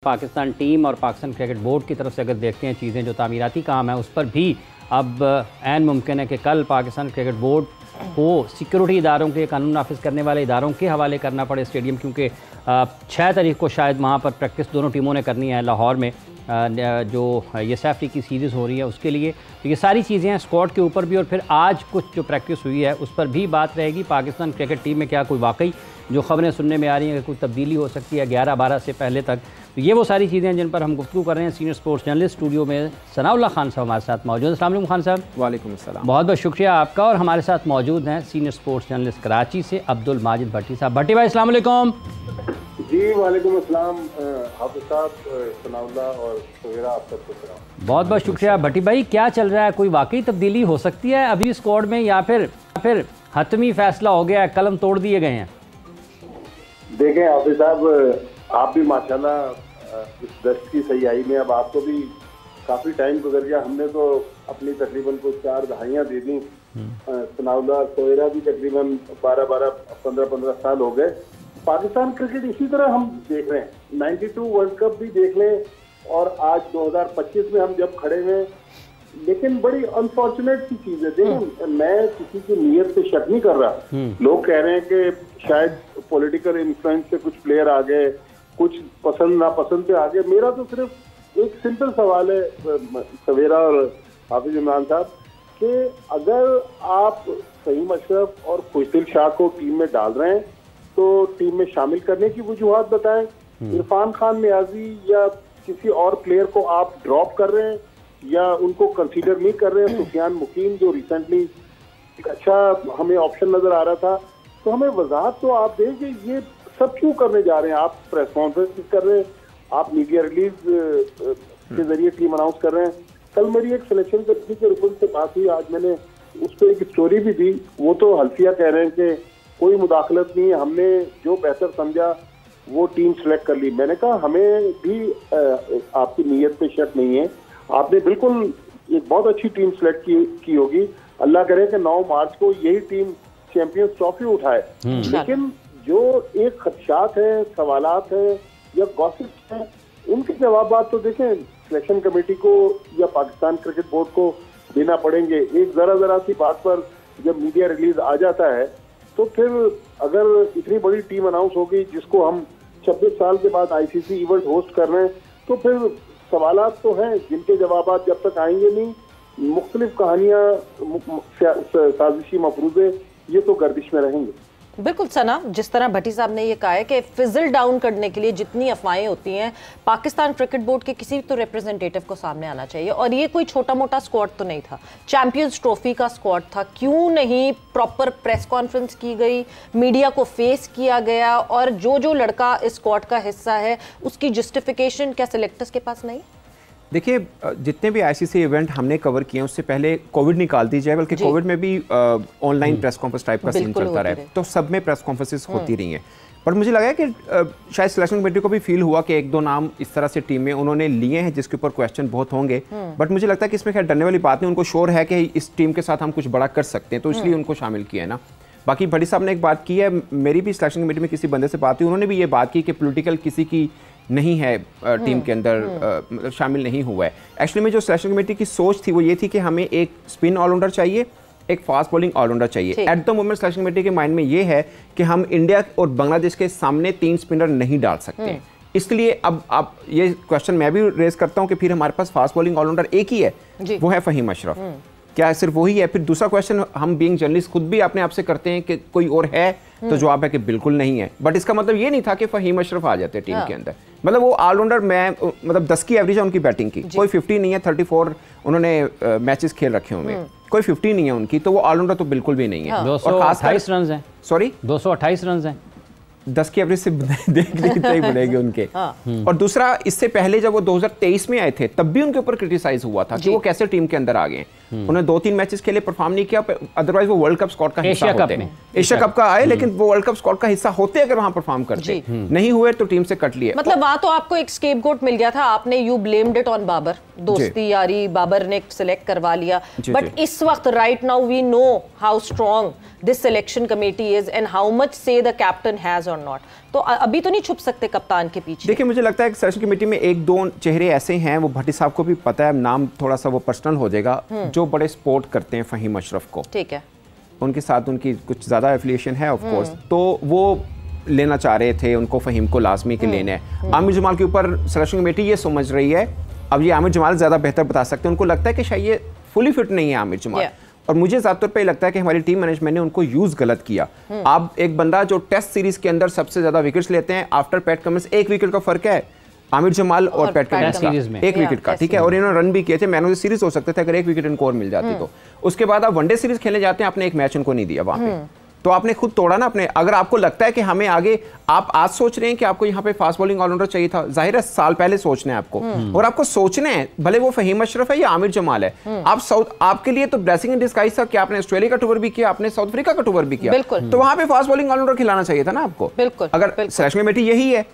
Pakistan team और Pakistan cricket board की तरफ से अगर देखते हैं चीज़ें जो तामीराती काम है उस पर भी अब ऐन मुमकिन है कि कल पाकिस्तान क्रिकेट बोर्ड को सिक्योरिटी इदारों के कानून नाफिज करने वाले इदारों के हवाले करना पड़े स्टेडियम, क्योंकि 6 तारीख को शायद वहाँ पर प्रैक्टिस दोनों टीमों ने करनी है लाहौर में, जो ये सेफ्टी की सीरीज़ हो रही है उसके लिए। तो ये सारी चीज़ें हैं स्क्वाड के ऊपर भी, और फिर आज कुछ जो प्रैक्टिस हुई है उस पर भी बात रहेगी। पाकिस्तान क्रिकेट टीम में क्या कोई वाकई जो खबरें सुनने में आ रही हैं कि कोई तब्दीली हो सकती है 11-12 से पहले तक, तो ये वो सारी चीज़ें हैं जिन पर हम गुफ्तगू कर रहे हैं। सीनियर स्पोर्ट्स जर्नलिस्ट स्टूडियो में सनाउल्लाह खान साहब हमारे साथ मौजूद हैं। अस्सलाम वालेकुम खान साहब। वालेकुम अस्सलाम। बहुत बहुत शुक्रिया आपका। और हमारे साथ मौजूद हैं सीनियर स्पोर्ट्स जर्नलिस्ट कराची से अब्दुल माजिद भट्टी साहब। भट्टी भाई अस्सलाम वालेकुम। जी वालेकुम अस्सलाम हाफिज साहब, सनाउल्लाह और सोहेरा, आप सबको सलाम। बहुत बहुत शुक्रिया भट्टी भाई। क्या चल रहा है, कोई वाकई तब्दीली हो सकती है अभी स्क्वाड में, या फिर हतमी फैसला हो गया है, कलम तोड़ दिए गए हैं? देखें हाफिज साहब, आप भी माशाल्लाह इस दस्त की सयाही में, अब आपको भी काफ़ी टाइम गुजर गया। हमने तो अपनी तकरीबन को 4 दहाइयाँ दे दी, सनाउल्लाह सोहेरा भी तकरीबन 12-15 साल हो गए। पाकिस्तान क्रिकेट इसी तरह हम देख रहे हैं, 92 वर्ल्ड कप भी देख लें और आज 2025 में हम जब खड़े हुए, लेकिन बड़ी अनफॉर्चुनेट सी चीज है। देखो, मैं किसी की नीयत पे शक नहीं कर रहा। लोग कह रहे हैं कि शायद पॉलिटिकल इन्फ्लुएंस से कुछ प्लेयर आ गए, कुछ पसंद नापसंद पे आ गए। मेरा तो सिर्फ एक सिंपल सवाल है सवेरा और हाफिज इमरान साहब, कि अगर आप फहीम अशरफ और खुशदिल शाह को टीम में डाल रहे हैं तो टीम में शामिल करने की वजूहात बताएं। इरफान खान नियाजी या किसी और प्लेयर को आप ड्रॉप कर रहे हैं या उनको कंसीडर नहीं कर रहे हैं। सुफियान मुकीम जो रिसेंटली एक अच्छा हमें ऑप्शन नजर आ रहा था, तो हमें वजाहत तो आप दें कि ये सब क्यों करने जा रहे हैं। आप प्रेस कॉन्फ्रेंस कर रहे हैं, आप मीडिया रिलीज के जरिए टीम अनाउंस कर रहे हैं। कल मेरी एक सिलेक्शन कमेटी के रुकन से बात हुई, आज मैंने उस पर एक स्टोरी भी दी। वो तो हल्फिया कह रहे हैं कि कोई मुदाखलत नहीं है, हमने जो बेहतर समझा वो टीम सेलेक्ट कर ली। मैंने कहा हमें भी आपकी नीयत पे शक नहीं है, आपने बिल्कुल एक बहुत अच्छी टीम सेलेक्ट की होगी। अल्लाह करे कि 9 मार्च को यही टीम चैंपियंस ट्रॉफी उठाए। लेकिन जो एक खदशात है, सवालात है या गॉसिप्स हैं, उनके जवाब तो देखें सिलेक्शन कमेटी को या पाकिस्तान क्रिकेट बोर्ड को देना पड़ेंगे। एक जरा सी बात पर जब मीडिया रिलीज आ जाता है तो फिर अगर इतनी बड़ी टीम अनाउंस हो गई जिसको हम 26 साल के बाद आईसीसी इवेंट होस्ट कर रहे हैं, तो फिर सवालात तो हैं जिनके जवाब जब तक आएंगे नहीं, मुख्तलिफ कहानियां, साजिशी मफरूजे, ये तो गर्दिश में रहेंगे। बिल्कुल सना, जिस तरह भट्टी साहब ने ये कहा है कि फिजल डाउन करने के लिए जितनी अफवाहें होती हैं, पाकिस्तान क्रिकेट बोर्ड के किसी तो रिप्रेजेंटेटिव को सामने आना चाहिए। और ये कोई छोटा मोटा स्क्वाड तो नहीं था, चैंपियंस ट्रॉफी का स्क्वाड था। क्यों नहीं प्रॉपर प्रेस कॉन्फ्रेंस की गई, मीडिया को फेस किया गया, और जो लड़का इस स्क्वाड का हिस्सा है उसकी जस्टिफिकेशन क्या सिलेक्टर्स के पास नहीं? देखिए, जितने भी आईसीसी इवेंट हमने कवर किए हैं उससे पहले कोविड निकाल दी जाए, बल्कि कोविड में भी ऑनलाइन प्रेस कॉन्फ्रेंस टाइप का सीन चलता रहा, तो सब में प्रेस कॉन्फ्रेंसेस होती रही हैं। पर मुझे लगा कि शायद सिलेक्शन कमेटी को भी फील हुआ कि 1-2 नाम इस तरह से टीम में उन्होंने लिए हैं जिसके ऊपर क्वेश्चन बहुत होंगे। बट मुझे लगता है कि इसमें खैर डरने वाली बात नहीं, उनको श्योर है कि इस टीम के साथ हम कुछ बड़ा कर सकते हैं, तो इसलिए उनको शामिल किया है ना। बाकी भट्टी साहब ने एक बात की है, मेरी भी सिलेक्शन कमेटी में किसी बंदे से बात हुई, उन्होंने भी ये बात की कि पॉलिटिकल किसी की नहीं है टीम के अंदर, मतलब शामिल नहीं हुआ है। एक्चुअली में जो सिलेक्शन कमेटी की सोच थी वो ये थी कि हमें एक स्पिन ऑलराउंडर चाहिए, एक फास्ट बॉलिंग ऑलराउंडर चाहिए। At the moment selection committee के माइंड में ये है कि हम इंडिया और बांग्लादेश के सामने 3 स्पिनर नहीं डाल सकते। इसलिए अब आप ये क्वेश्चन मैं भी रेज करता हूँ कि फिर हमारे पास फास्ट बॉलिंग ऑलराउंडर एक ही है, वो है फहीम अशरफ। क्या सिर्फ वही है? फिर दूसरा क्वेश्चन हम बीइंग जर्नलिस्ट खुद भी अपने आप से करते हैं कि कोई और है, तो जवाब है कि बिल्कुल नहीं है। बट इसका मतलब ये नहीं था कि फहीम अशरफ आ जाते टीम के अंदर। मतलब वो ऑलराउंडर, मैं मतलब 10 की एवरेज है उनकी बैटिंग की, कोई 50 नहीं है, 34 उन्होंने मैचेस खेल रखे हुए, कोई 50 नहीं है उनकी, तो वो ऑलराउंडर तो बिल्कुल भी नहीं है। 228 रन हैं। सॉरी, 228 रन हैं। 10 की एवरेज से देख ली बढ़ेगी उनके। और दूसरा, इससे पहले जब वो 2023 में आए थे तब भी उनके ऊपर क्रिटिसाइज हुआ था कि वो कैसे टीम के अंदर आ गए। उन्होंने 2-3 मैचेस खेले, परफॉर्म नहीं किया, अदरवाइज वो वर्ल्ड कप स्क्वाड का हिस्सा होते हैं। एशिया कप का आए, लेकिन वो वर्ल्ड कप स्क्वाड का हिस्सा होते अगर वहां परफॉर्म करते। नहीं हुए तो टीम से कट लिए। मतलब वहां तो आपको एक स्केपगोट मिल गया था, आपने you blamed it on Babar, दोस्ती यारी, बाबर ने सिलेक्ट करवा लिया। बट इस वक्त right now we know how strong this selection committee is and how much say the captain has और नॉट, तो अभी तो नहीं छुप सकते कप्तान के पीछे। देखिए मुझे लगता है कि सिलेक्शन कमेटी में एक दो चेहरे ऐसे हैं, वो भट्टी साहब को भी पता है, नाम थोड़ा सा वो पर्सनल हो जाएगा, जो बड़े सपोर्ट करते हैं फहीम अशरफ को। ठीक है, उनके साथ उनकी कुछ ज़्यादा एफिलिएशन है ऑफ कोर्स, तो वो लेना चाह रहे थे उनको, फहीम को लाजमी के लेना है। आमिर जमाल के ऊपर सिलेक्शन कमेटी ये समझ रही है, अब ये आमिर जमाल ज़्यादा बेहतर बता सकते हैं, उनको लगता है कि शायद ये फुली फिट नहीं है आमिर जमाल, और मुझे ज़्यादातर पे लगता है कि हमारी टीम मैनेजमेंट ने उनको यूज़ गलत किया। अब एक बंदा जो टेस्ट सीरीज के अंदर सबसे ज़्यादा विकेट्स लेते हैं आफ्टर पैट कमिंस, 1 विकेट का फ़र्क है आमिर जमाल और पैट कमिंस का, 1 विकेट का, ठीक है, और इन्होंने रन भी किए थे, मैन ऑफ द सीरीज हो सकते थे अगर 1 विकेट इनको और मिल जाती तो। उसके बाद आप वनडे सीरीज खेलने जाते हैं, आपने एक मैच उनको नहीं दिया वहाँ पे, तो आपने खुद तोड़ा ना अपने। अगर आपको लगता है कि हमें आगे, आप आज सोच रहे हैं कि आपको यहाँ पे फास्ट बॉलिंग ऑलराउंडर चाहिए था, जाहिर है साल पहले सोचना है आपको, और आपको सोचना है भले वो फहीम अशरफ है या आमिर जमाल है, आप आपके लिए तो ब्लेसिंग इन डिस्गाइज था कि आपने ऑस्ट्रेलिया का टूर भी किया, आपने साउथ अफ्रीका का टूर भी किया, तो वहां पे फास्ट बॉलिंग ऑलराउंडर खिलाना चाहिए था ना आपको। अगर सिलेक्शन कमेटी यही है,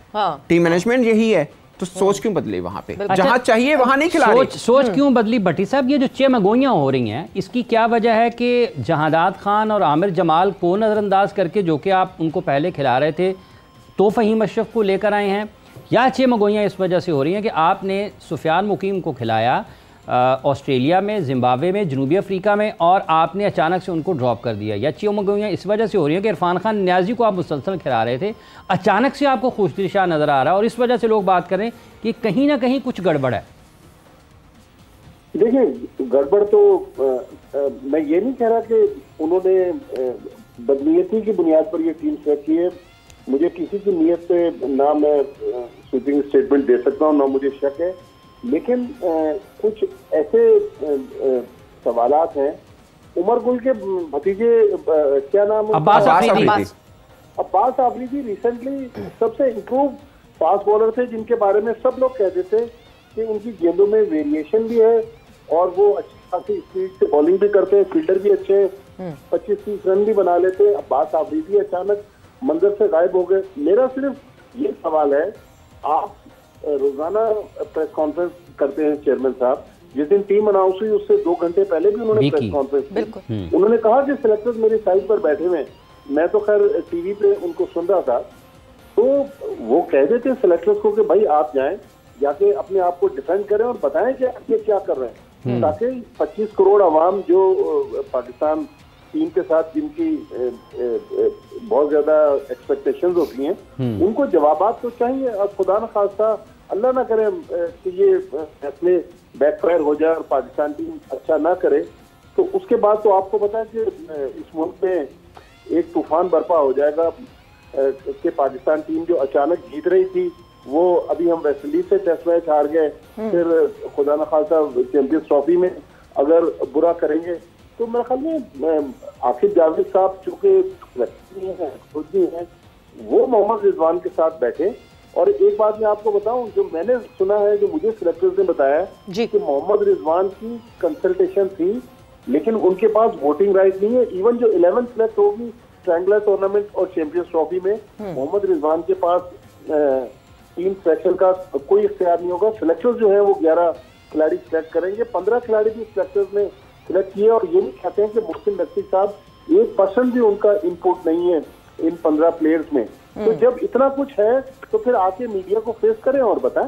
टीम मैनेजमेंट यही है, तो सोच क्यों बदली वहां पे? जहां चाहिए वहां नहीं खिला रहे। सोच क्यों बदली भट्टी साहब? ये जो चेमगोइयां हो रही हैं, इसकी क्या वजह है कि जहादात खान और आमिर जमाल को नज़रअंदाज करके, जो कि आप उनको पहले खिला रहे थे, तो फहीम अशरफ को लेकर आए हैं, या चेमगोइयां इस वजह से हो रही हैं कि आपने सुफियान मुकीम को खिलाया ऑस्ट्रेलिया में, जिम्बाब्वे में, जनूबी अफ्रीका में, और आपने अचानक से उनको ड्रॉप कर दिया, या चेमगोइयां इस वजह से हो रही है कि इरफान खान न्याजी को आप मुसलसल खिला रहे थे, अचानक से आपको खुशदिशा नज़र आ रहा है, और इस वजह से लोग बात करें कि कहीं ना कहीं कुछ गड़बड़ है? देखिए गड़बड़ तो मैं ये नहीं कह रहा कि उन्होंने बदनीयती की बुनियाद पर ये टीम सेट की है। मुझे किसी की नीयत पे ना मैं स्वीपिंग स्टेटमेंट दे सकता हूँ, ना मुझे शक है, लेकिन कुछ ऐसे सवालात हैं। उमर गुल के भतीजे, क्या नाम, अब्बास आफरीदी रिसेंटली सबसे इम्प्रूव फास्ट बॉलर थे, जिनके बारे में सब लोग कहते थे कि उनकी गेंदों में वेरिएशन भी है और वो अच्छी खासी स्पीड से बॉलिंग भी करते हैं, फील्डर भी अच्छे हैं, 25-30 रन भी बना लेते हैं। अब्बास आफरीदी अचानक मंजर से गायब हो गए। मेरा सिर्फ ये सवाल है, आप रोजाना प्रेस कॉन्फ्रेंस करते हैं चेयरमैन साहब, जिस दिन टीम अनाउंस हुई उससे 2 घंटे पहले भी उन्होंने प्रेस कॉन्फ्रेंस की। उन्होंने कहा कि सिलेक्टर्स मेरी साइड पर बैठे हुए, मैं तो खैर टीवी पे उनको सुन रहा था, तो वो कह देते सिलेक्टर्स को कि भाई आप जाएं, जाके अपने आप को डिफेंड करें और बताएं कि आप ये क्या कर रहे हैं, ताकि 25 करोड़ आवाम जो पाकिस्तान टीम के साथ जिनकी बहुत ज्यादा एक्सपेक्टेशंस होती हैं, उनको जवाबात तो चाहिए। अब खुदा न खास्ता अल्लाह ना करे कि ये फैसले बैकफायर हो जाए और पाकिस्तान टीम अच्छा ना करे, तो उसके बाद तो आपको पता है कि इस मुल्क में एक तूफान बर्पा हो जाएगा कि पाकिस्तान टीम जो अचानक जीत रही थी, वो अभी हम वेस्ट इंडीज से टेस्ट मैच हार गए, फिर खुदा न खास्ता चैंपियंस ट्रॉफी में अगर बुरा करेंगे, तो मेरे ख्याल में आखिर जावेद साहब चूंकि खुद भी हैं, वो मोहम्मद रिजवान के साथ बैठे। और एक बात मैं आपको बताऊं, जो मैंने सुना है, जो मुझे सिलेक्टर्स ने बताया कि मोहम्मद रिजवान की कंसल्टेशन थी, लेकिन उनके पास वोटिंग राइट नहीं है। इवन जो 11 सेलेक्ट होगी ट्रायंगुलर टूर्नामेंट और चैंपियंस ट्रॉफी में, मोहम्मद रिजवान के पास टीम सिलेक्शन का कोई इख्तियार नहीं होगा। सिलेक्टर्स जो है वो 11 खिलाड़ी सिलेक्ट करेंगे, 15 खिलाड़ी भी सिलेक्टर्स ने सिलेक्ट किए, और ये नहीं कहते हैं कि मुहसिन नकवी साहब 1% भी उनका इनपुट नहीं है इन 15 प्लेयर्स में। तो जब इतना कुछ है तो फिर आके मीडिया को फेस करें और बताएं।